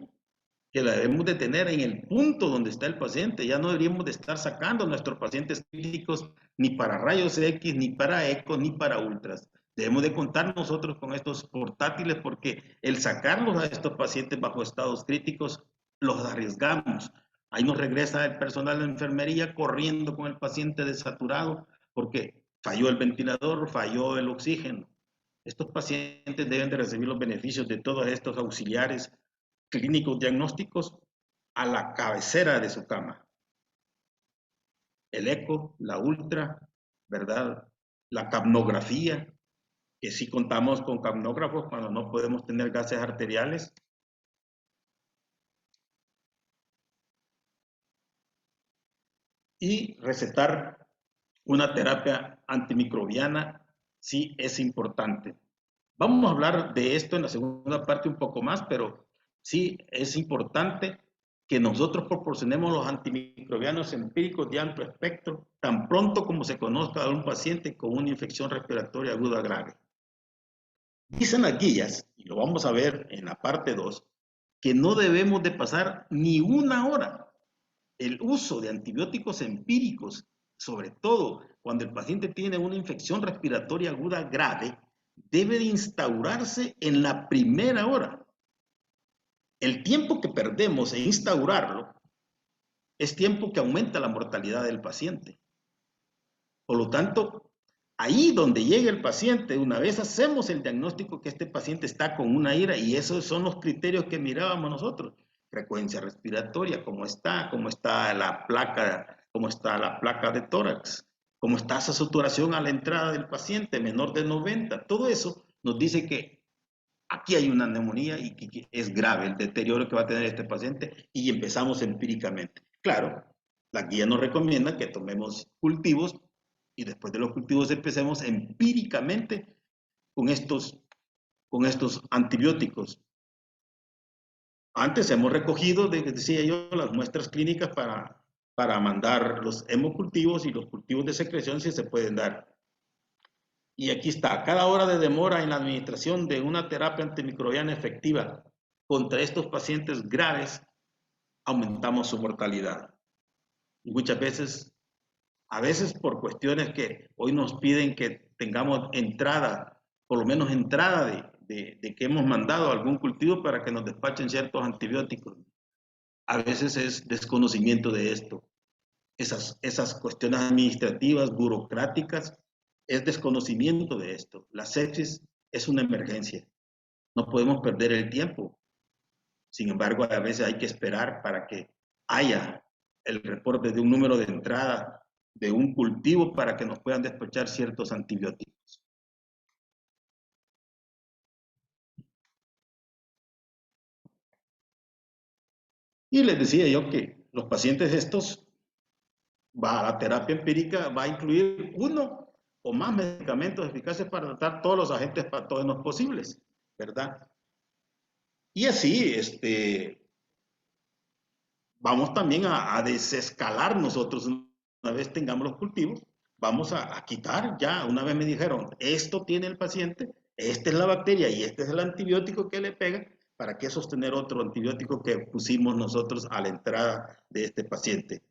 que la debemos de tener en el punto donde está el paciente. Ya no deberíamos de estar sacando a nuestros pacientes críticos ni para rayos X, ni para eco, ni para ultras. Debemos de contar nosotros con estos portátiles porque el sacarlos a estos pacientes bajo estados críticos los arriesgamos. Ahí nos regresa el personal de enfermería corriendo con el paciente desaturado porque falló el ventilador, falló el oxígeno. Estos pacientes deben de recibir los beneficios de todos estos auxiliares clínicos diagnósticos a la cabecera de su cama. El eco, la ultra, ¿verdad? La capnografía, que sí contamos con capnógrafos cuando no podemos tener gases arteriales. Y recetar una terapia antimicrobiana sí es importante. Vamos a hablar de esto en la segunda parte un poco más, pero sí es importante que nosotros proporcionemos los antimicrobianos empíricos de alto espectro tan pronto como se conozca a un paciente con una infección respiratoria aguda grave. Dicen las guías, y lo vamos a ver en la parte 2, que no debemos de pasar ni una hora. El uso de antibióticos empíricos, sobre todo cuando el paciente tiene una infección respiratoria aguda grave, debe de instaurarse en la primera hora. El tiempo que perdemos en instaurarlo es tiempo que aumenta la mortalidad del paciente. Por lo tanto, ahí donde llega el paciente, una vez hacemos el diagnóstico que este paciente está con una ira, y esos son los criterios que mirábamos nosotros: frecuencia respiratoria, cómo está la placa de tórax, cómo está esa saturación a la entrada del paciente, menor de 90, todo eso nos dice que aquí hay una neumonía y que es grave el deterioro que va a tener este paciente, y empezamos empíricamente. Claro, la guía nos recomienda que tomemos cultivos y después de los cultivos empecemos empíricamente con estos antibióticos. Antes hemos recogido, decía yo, las muestras clínicas para mandar los hemocultivos y los cultivos de secreción si se pueden dar. Y aquí está, cada hora de demora en la administración de una terapia antimicrobiana efectiva contra estos pacientes graves, aumentamos su mortalidad. Y muchas veces, a veces por cuestiones que hoy nos piden que tengamos entrada, por lo menos entrada de que hemos mandado algún cultivo para que nos despachen ciertos antibióticos. A veces es desconocimiento de esto. Esas cuestiones administrativas, burocráticas, es desconocimiento de esto. La sepsis es una emergencia. No podemos perder el tiempo. Sin embargo, a veces hay que esperar para que haya el reporte de un número de entrada de un cultivo para que nos puedan despachar ciertos antibióticos. Y les decía yo que los pacientes estos, la terapia empírica va a incluir uno o más medicamentos eficaces para tratar todos los agentes patógenos posibles, ¿verdad? Y así, vamos también a desescalar nosotros una vez tengamos los cultivos, vamos a quitar ya, una vez me dijeron, esto tiene el paciente, esta es la bacteria y este es el antibiótico que le pega, ¿para qué sostener otro antibiótico que pusimos nosotros a la entrada de este paciente?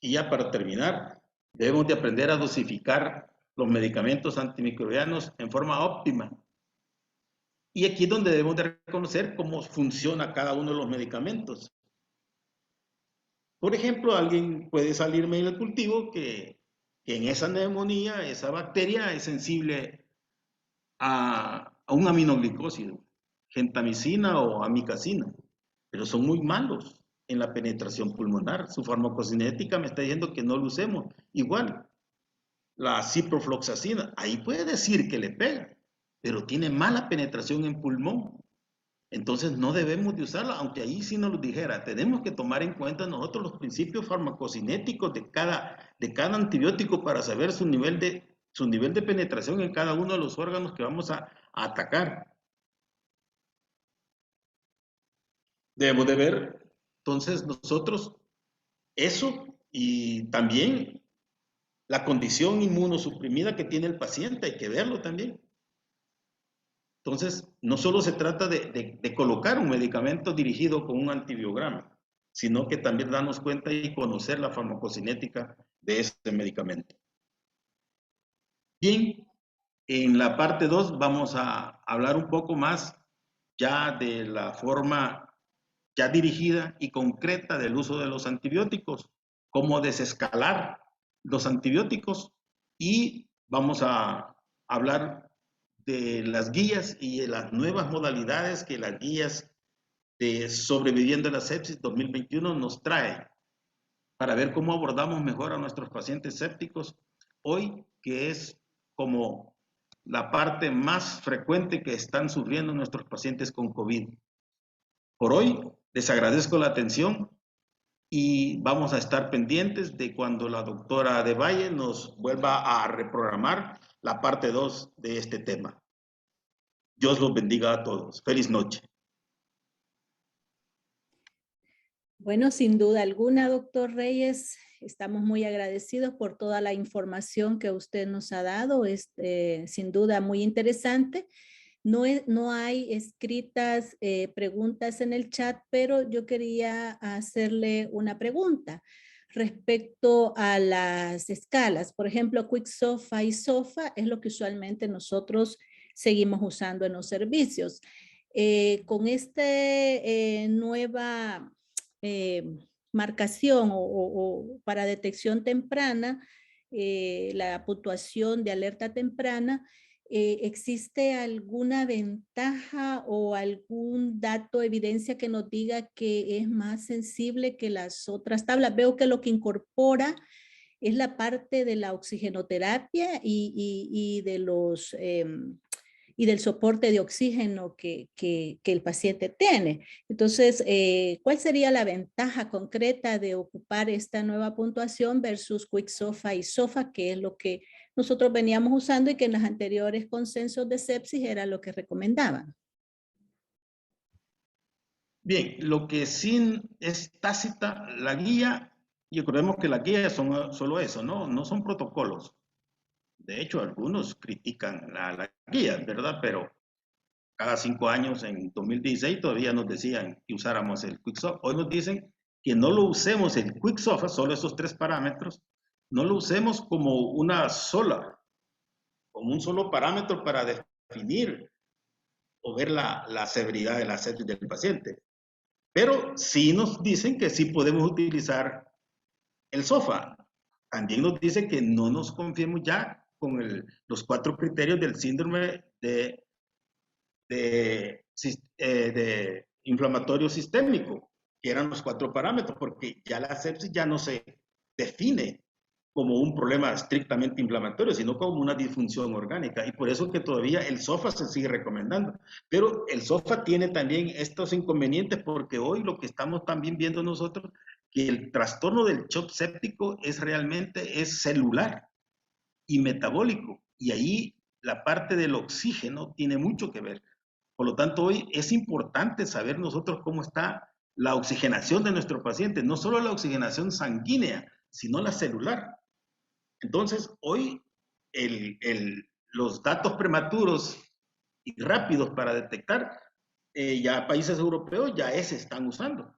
Y ya para terminar, debemos de aprender a dosificar los medicamentos antimicrobianos en forma óptima. Y aquí es donde debemos de reconocer cómo funciona cada uno de los medicamentos. Por ejemplo, alguien puede salirme en el cultivo que en esa neumonía, esa bacteria es sensible a un aminoglicósido, gentamicina o amicacina, pero son muy malos en la penetración pulmonar. Su farmacocinética me está diciendo que no lo usemos. Igual, la ciprofloxacina, ahí puede decir que le pega, pero tiene mala penetración en pulmón. Entonces no debemos de usarla, aunque ahí sí nos lo dijera. Tenemos que tomar en cuenta nosotros los principios farmacocinéticos de cada antibiótico para saber su nivel de penetración en cada uno de los órganos que vamos a atacar. Debemos de ver, entonces, nosotros eso y también la condición inmunosuprimida que tiene el paciente, hay que verlo también. Entonces, no solo se trata de colocar un medicamento dirigido con un antibiograma, sino que también darnos cuenta y conocer la farmacocinética de este medicamento. Bien, en la parte 2 vamos a hablar un poco más ya de la forma ya dirigida y concreta del uso de los antibióticos, cómo desescalar los antibióticos y vamos a hablar de las guías y de las nuevas modalidades que las guías de Sobreviviendo a la Sepsis 2021 nos trae para ver cómo abordamos mejor a nuestros pacientes sépticos hoy, que es como la parte más frecuente que están sufriendo nuestros pacientes con COVID. Por hoy, les agradezco la atención y vamos a estar pendientes de cuando la doctora De Valle nos vuelva a reprogramar la parte 2 de este tema. Dios los bendiga a todos. Feliz noche. Bueno, sin duda alguna, doctor Reyes, estamos muy agradecidos por toda la información que usted nos ha dado. Es sin duda muy interesante. No hay escritas preguntas en el chat, pero yo quería hacerle una pregunta respecto a las escalas. Por ejemplo, QuickSOFA y SOFA es lo que usualmente nosotros seguimos usando en los servicios. Con esta nueva marcación o para detección temprana, la puntuación de alerta temprana, ¿existe alguna ventaja o algún dato, evidencia que nos diga que es más sensible que las otras tablas? Veo que lo que incorpora es la parte de la oxigenoterapia y de los y del soporte de oxígeno que el paciente tiene. Entonces, ¿cuál sería la ventaja concreta de ocupar esta nueva puntuación versus QuickSOFA y SOFA, que es lo que nosotros veníamos usando y que en los anteriores consensos de sepsis era lo que recomendaban? Bien, lo que sí es tácita, la guía Y recordemos que las guías son solo eso, ¿no? No son protocolos. De hecho, algunos critican la guía, ¿verdad? Pero cada 5 años, en 2016, todavía nos decían que usáramos el QuickSoft. Hoy nos dicen que no lo usemos el QuickSoft, solo esos 3 parámetros, no lo usemos como una sola, como un solo parámetro para definir o ver la severidad de la sepsis del paciente. Pero sí nos dicen que sí podemos utilizar el SOFA. También nos dice que no nos confiemos ya con los 4 criterios del síndrome de inflamatorio sistémico, que eran los 4 parámetros, porque ya la sepsis ya no se define como un problema estrictamente inflamatorio, sino como una disfunción orgánica. Y por eso que todavía el SOFA se sigue recomendando. Pero el SOFA tiene también estos inconvenientes, porque hoy lo que estamos también viendo nosotros, que el trastorno del shock séptico es realmente celular y metabólico. Y ahí la parte del oxígeno tiene mucho que ver. Por lo tanto, hoy es importante saber nosotros cómo está la oxigenación de nuestro paciente, no solo la oxigenación sanguínea, sino la celular. Entonces, hoy los datos prematuros y rápidos para detectar, ya países europeos ya se están usando.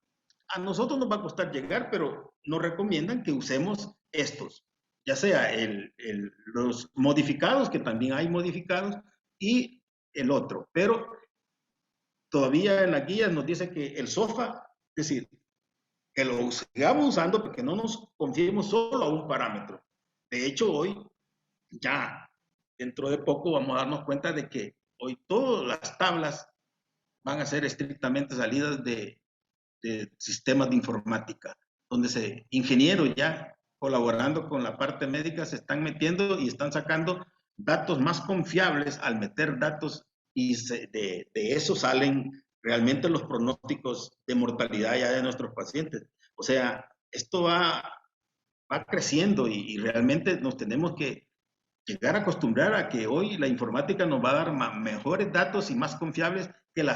A nosotros nos va a costar llegar, pero nos recomiendan que usemos estos, ya sea los modificados, que también hay modificados, y el otro. Pero todavía en la guía nos dice que el SOFA, es decir, que lo sigamos usando porque no nos confiemos solo a un parámetro. De hecho, hoy ya dentro de poco vamos a darnos cuenta de que hoy todas las tablas van a ser estrictamente salidas de sistemas de informática, donde ingenieros ya colaborando con la parte médica se están metiendo y están sacando datos más confiables al meter datos y de eso salen realmente los pronósticos de mortalidad ya de nuestros pacientes. O sea, esto va creciendo y realmente nos tenemos que llegar a acostumbrar a que hoy la informática nos va a dar mejores datos y más confiables que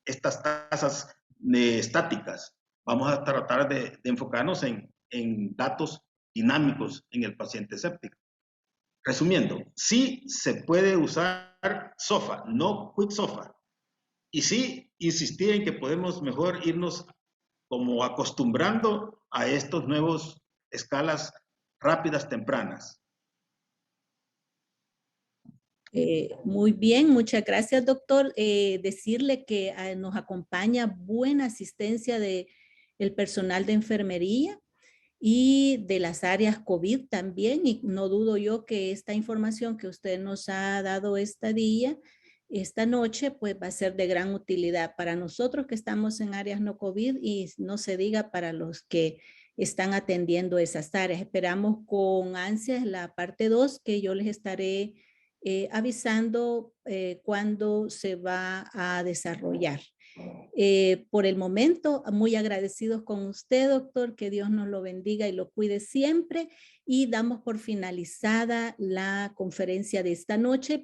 estas tasas estáticas. Vamos a tratar de enfocarnos en datos dinámicos en el paciente séptico. Resumiendo, sí se puede usar SOFA, no Quick SOFA. Y sí insistir en que podemos mejor irnos como acostumbrando a estos nuevos escalas rápidas tempranas. Muy bien, muchas gracias, doctor. Decirle que nos acompaña buena asistencia del personal de enfermería y de las áreas COVID también, y no dudo yo que esta información que usted nos ha dado esta noche, pues va a ser de gran utilidad para nosotros que estamos en áreas no COVID y no se diga para los que están atendiendo esas áreas. Esperamos con ansias la parte 2 que yo les estaré avisando cuándo se va a desarrollar. Por el momento, muy agradecidos con usted, doctor, que Dios nos lo bendiga y lo cuide siempre. Y damos por finalizada la conferencia de esta noche.